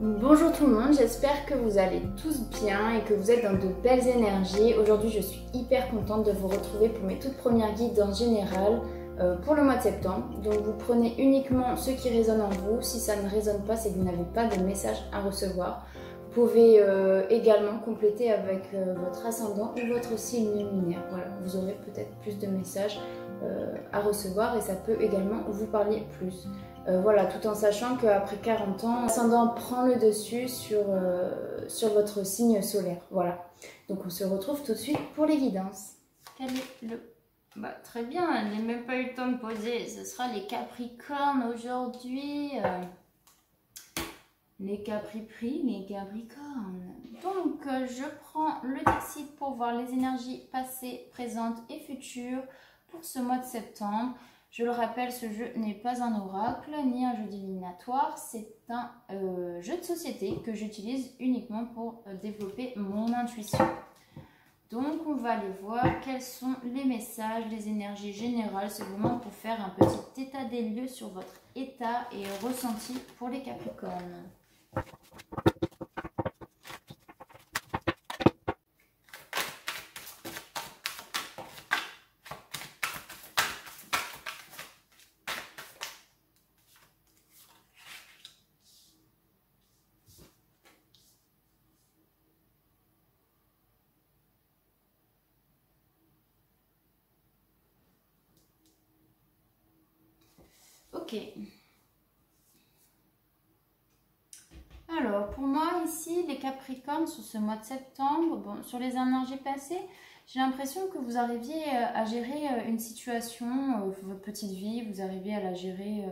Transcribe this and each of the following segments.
Bonjour tout le monde, j'espère que vous allez tous bien et que vous êtes dans de belles énergies. Aujourd'hui je suis hyper contente de vous retrouver pour mes toutes premières guidances générales pour le mois de septembre. Donc vous prenez uniquement ce qui résonne en vous. Si ça ne résonne pas, c'est que vous n'avez pas de message à recevoir. Vous pouvez également compléter avec votre ascendant ou votre signe luminaire. Voilà, vous aurez peut-être plus de messages à recevoir et ça peut également vous parler plus. Voilà, tout en sachant qu'après 40 ans, l'ascendant prend le dessus sur votre signe solaire. Voilà, donc on se retrouve tout de suite pour les guidances. Quel est le... très bien, elle n'a même pas eu le temps de poser. Ce sera les Capricornes aujourd'hui. Les Capricornes. Donc, je prends le Dixit pour voir les énergies passées, présentes et futures pour ce mois de septembre. Je le rappelle, ce jeu n'est pas un oracle ni un jeu divinatoire. C'est un jeu de société que j'utilise uniquement pour développer mon intuition. Donc, on va aller voir quels sont les messages, les énergies générales. C'est vraiment pour faire un petit état des lieux sur votre état et ressenti pour les Capricornes. Ok. Alors, pour moi, ici, les Capricornes, sur ce mois de septembre, bon, sur les énergies passées, j'ai l'impression que vous arriviez à gérer une situation, votre petite vie, vous arriviez à la gérer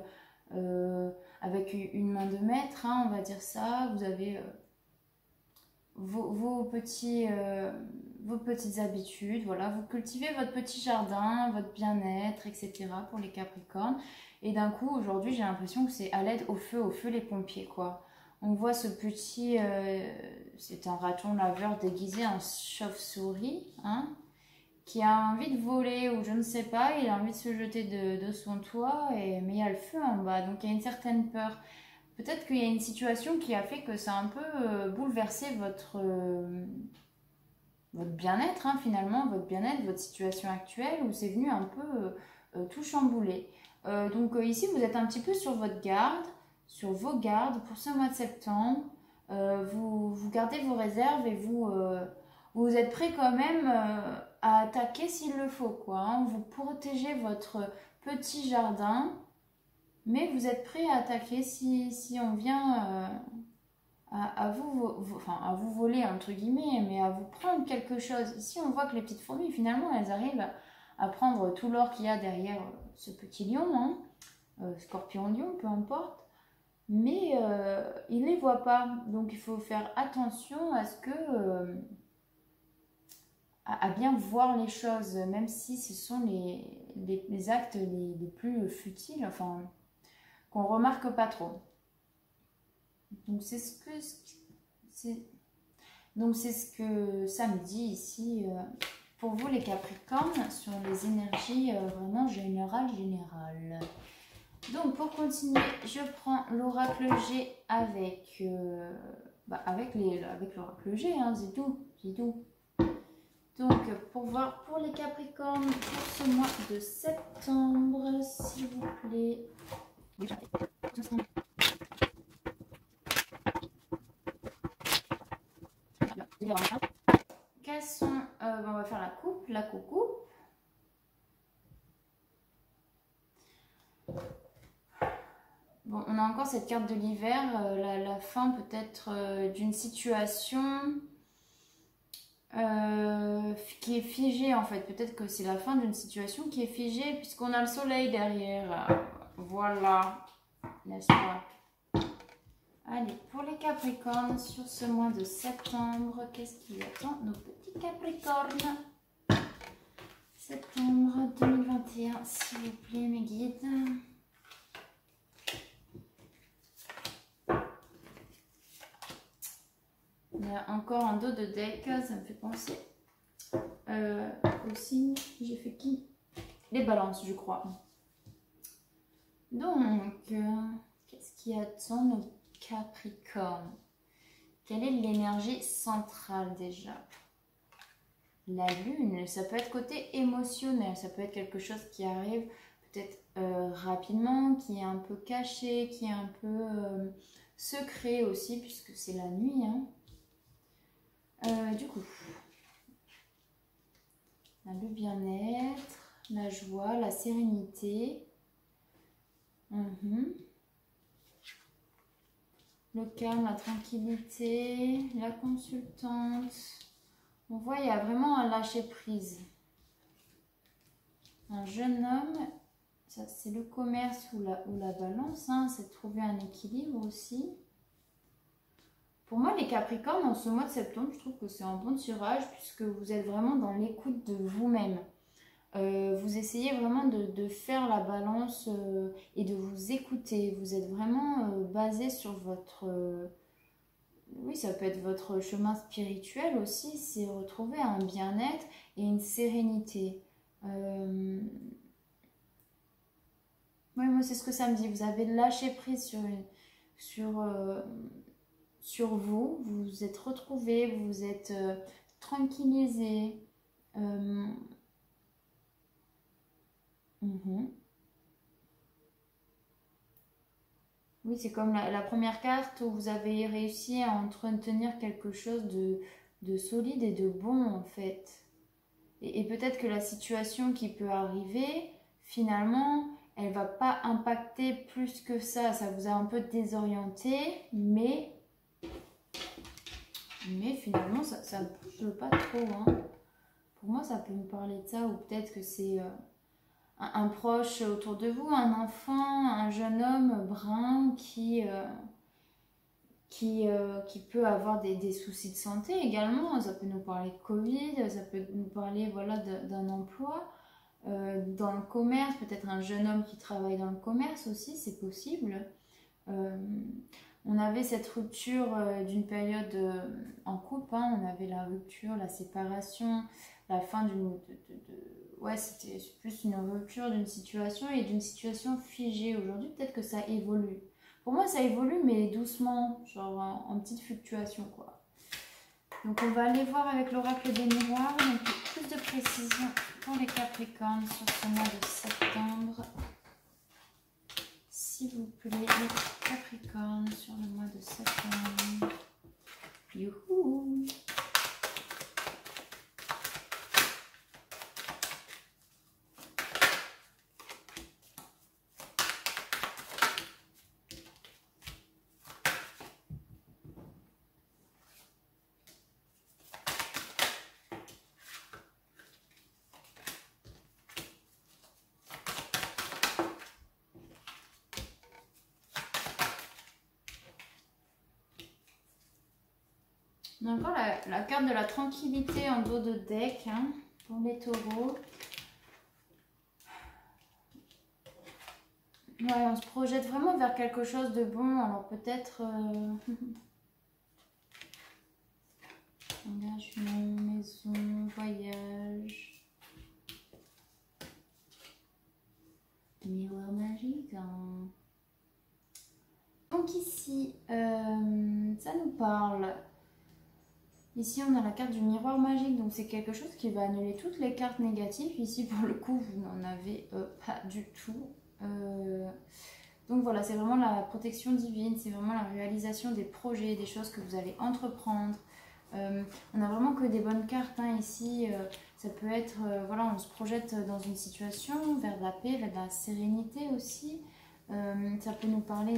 avec une main de maître, hein, on va dire ça. Vous avez vos petites habitudes, voilà. Vous cultivez votre petit jardin, votre bien-être, etc. pour les Capricornes. Et d'un coup, aujourd'hui, j'ai l'impression que c'est à l'aide au feu les pompiers, quoi. On voit ce petit, c'est un raton laveur déguisé en chauve-souris, hein, qui a envie de voler ou je ne sais pas, il a envie de se jeter de son toit, mais il y a le feu en bas, donc il y a une certaine peur. Peut-être qu'il y a une situation qui a fait que ça a un peu bouleversé votre bien-être, hein, finalement, votre bien-être, votre situation actuelle, où c'est venu un peu tout chambouler. Donc ici, vous êtes un petit peu sur votre garde, sur vos gardes pour ce mois de septembre. Vous gardez vos réserves et vous êtes prêt quand même à attaquer s'il le faut, quoi, hein. Vous protégez votre petit jardin, mais vous êtes prêt à attaquer si on vient à vous voler, entre guillemets, mais à vous prendre quelque chose. Ici, on voit que les petites fourmis, finalement, elles arrivent à prendre tout l'or qu'il y a derrière ce petit lion, hein, scorpion-lion, peu importe. Mais ils ne les voient pas. Donc, il faut faire attention à ce que... à bien voir les choses, même si ce sont les actes les plus futiles, enfin, qu'on remarque pas trop. Donc c'est ce que ça me dit ici pour vous les Capricornes sur les énergies vraiment générales. Donc pour continuer, je prends l'oracle G avec l'oracle G, hein, c'est tout. Donc pour voir pour les Capricornes pour ce mois de septembre, s'il vous plaît. Quels sont... on va faire la coucou. Bon, on a encore cette carte de l'hiver, la fin peut-être d'une situation qui est figée en fait. Peut-être que c'est la fin d'une situation qui est figée puisqu'on a le soleil derrière. Voilà, n'est-ce pas? Allez, pour les Capricornes, sur ce mois de septembre, qu'est-ce qui attend nos petits Capricornes? Septembre 2021, s'il vous plaît, mes guides. Il y a encore un dos de deck, ça me fait penser au signe. J'ai fait qui? Les balances, je crois. Donc, qu'est-ce qui attend nos Capricorne. Quelle est l'énergie centrale déjà? La lune, ça peut être côté émotionnel, ça peut être quelque chose qui arrive peut-être rapidement, qui est un peu caché, qui est un peu secret aussi, puisque c'est la nuit. Du coup, le bien-être, la joie, la sérénité. Le calme, la tranquillité, la consultante. On voit, il y a vraiment un lâcher-prise. Un jeune homme, ça c'est le commerce ou la balance, c'est trouver un équilibre aussi. Pour moi, les Capricornes, en ce mois de septembre, je trouve que c'est un bon tirage puisque vous êtes vraiment dans l'écoute de vous-même. Vous essayez vraiment de faire la balance et de vous écouter. Vous êtes vraiment basé sur votre... oui, ça peut être votre chemin spirituel aussi. C'est retrouver un bien-être et une sérénité. Oui, moi, c'est ce que ça me dit. Vous avez lâché prise sur vous. Vous vous êtes retrouvé, vous vous êtes tranquillisé. Oui, c'est comme la première carte où vous avez réussi à entretenir quelque chose de solide et de bon en fait. Et peut-être que la situation qui peut arriver, finalement, elle va pas impacter plus que ça. Ça vous a un peu désorienté, mais finalement, ça ne bouge pas trop. Pour moi, ça peut me parler de ça, ou peut-être que c'est... un proche autour de vous, un enfant, un jeune homme brun qui peut avoir des soucis de santé également. Ça peut nous parler de Covid, ça peut nous parler voilà, d'un emploi. Dans le commerce, peut-être un jeune homme qui travaille dans le commerce aussi, c'est possible. On avait cette rupture d'une période en couple, on avait la rupture, la séparation, la fin d'une... Ouais, c'était plus une rupture d'une situation et d'une situation figée. Aujourd'hui, peut-être que ça évolue. Pour moi, ça évolue, mais doucement, genre en petite fluctuation, quoi. Donc, on va aller voir avec l'oracle des miroirs. Donc, plus de précision pour les Capricornes sur ce mois de septembre. S'il vous plaît, les Capricornes sur le mois de septembre. Youhou! On a encore la carte de la tranquillité en dos de deck pour les taureaux. Ouais, on se projette vraiment vers quelque chose de bon. Alors peut-être engagement, maison, voyage. Miroir magique. Donc ici, ça nous parle. Ici, on a la carte du miroir magique, donc c'est quelque chose qui va annuler toutes les cartes négatives. Ici, pour le coup, vous n'en avez pas du tout. Donc voilà, c'est vraiment la protection divine, c'est vraiment la réalisation des projets, des choses que vous allez entreprendre. On a vraiment que des bonnes cartes ici. Ça peut être, voilà, on se projette dans une situation, vers de la paix, vers de la sérénité aussi. Ça peut nous parler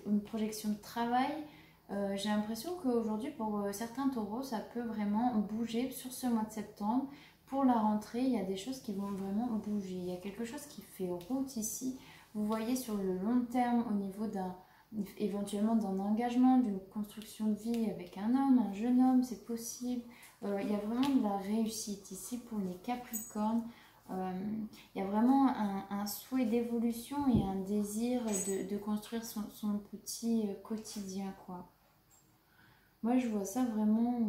une projection de travail. J'ai l'impression qu'aujourd'hui, pour certains taureaux, ça peut vraiment bouger sur ce mois de septembre. Pour la rentrée, il y a des choses qui vont vraiment bouger. Il y a quelque chose qui fait route ici. Vous voyez sur le long terme, au niveau éventuellement d'un engagement, d'une construction de vie avec un homme, un jeune homme, c'est possible. Il y a vraiment de la réussite ici pour les Capricornes. Il y a vraiment un souhait d'évolution et un désir de construire son petit quotidien, quoi. Moi, je vois ça vraiment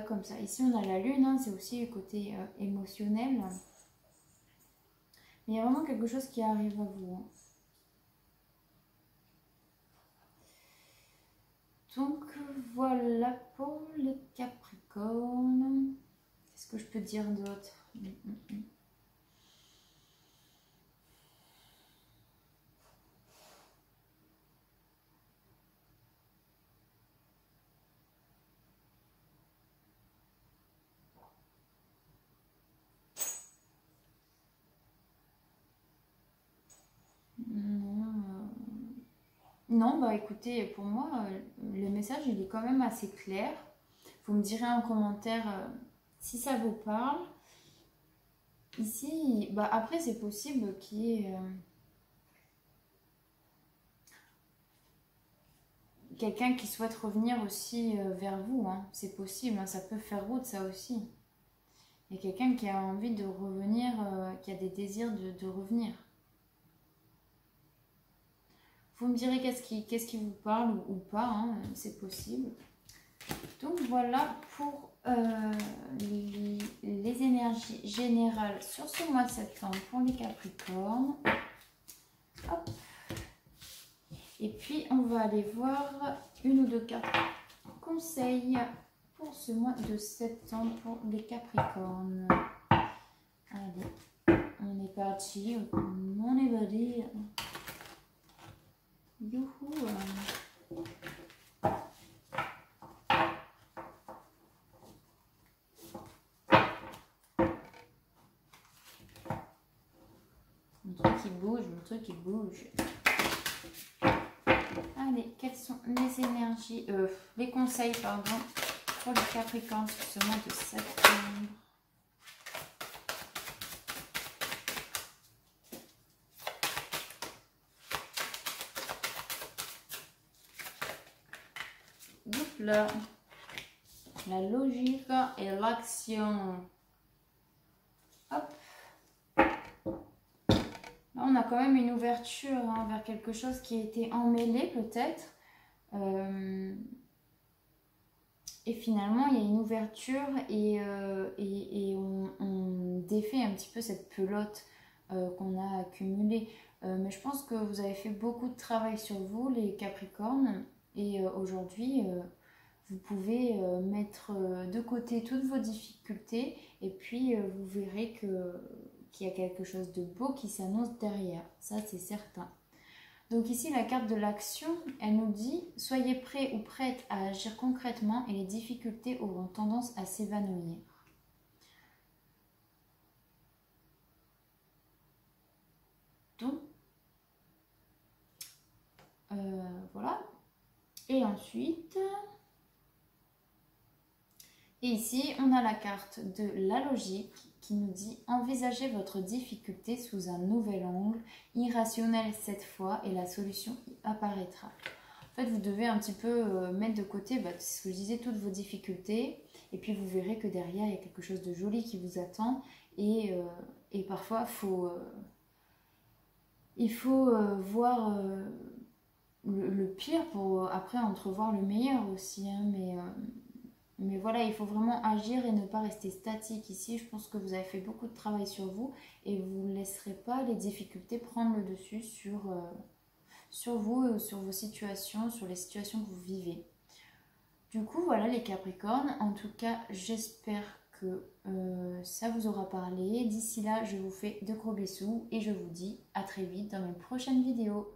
comme ça. Ici, on a la lune, c'est aussi le côté émotionnel. Mais il y a vraiment quelque chose qui arrive à vous. Donc voilà pour les Capricornes. Qu'est-ce que je peux dire d'autre? Non, bah écoutez, pour moi, le message il est quand même assez clair. Vous me direz en commentaire si ça vous parle. Ici, bah après c'est possible qu'il y ait quelqu'un qui souhaite revenir aussi vers vous. Hein. C'est possible, hein, ça peut faire route ça aussi. Il y a quelqu'un qui a envie de revenir, qui a des désirs de revenir. Vous me direz qu'est-ce qui vous parle ou pas, hein, c'est possible. Donc voilà pour les énergies générales sur ce mois de septembre pour les Capricornes. Hop. Et puis on va aller voir une ou deux cartes conseils pour ce mois de septembre pour les Capricornes. Allez, on est parti, on est parti. Youhou. Mon truc il bouge. Allez, quelles sont les énergies, les conseils, pardon, pour les Capricornes sur ce mois de septembre? Donc là, la logique et l'action. Hop. Là, on a quand même une ouverture hein, vers quelque chose qui a été emmêlé peut-être. Et finalement, il y a une ouverture et on défait un petit peu cette pelote qu'on a accumulée. Mais je pense que vous avez fait beaucoup de travail sur vous, les Capricornes. Et aujourd'hui, vous pouvez mettre de côté toutes vos difficultés. Et puis, vous verrez qu'il y a quelque chose de beau qui s'annonce derrière. Ça, c'est certain. Donc ici, la carte de l'action, elle nous dit « Soyez prêts ou prêtes à agir concrètement et les difficultés auront tendance à s'évanouir. » Donc, voilà. Et ensuite, et ici, on a la carte de la logique qui nous dit « Envisagez votre difficulté sous un nouvel angle, irrationnel cette fois, et la solution y apparaîtra. » En fait, vous devez un petit peu mettre de côté, ce que je disais, toutes vos difficultés, et puis vous verrez que derrière, il y a quelque chose de joli qui vous attend, et parfois, il faut voir le pire pour après entrevoir le meilleur aussi, hein, mais voilà, il faut vraiment agir et ne pas rester statique ici. Je pense que vous avez fait beaucoup de travail sur vous et vous ne laisserez pas les difficultés prendre le dessus sur vous, sur vos situations, sur les situations que vous vivez. Du coup, voilà les Capricornes. En tout cas, j'espère que ça vous aura parlé. D'ici là, je vous fais de gros bisous et je vous dis à très vite dans mes prochaines vidéos.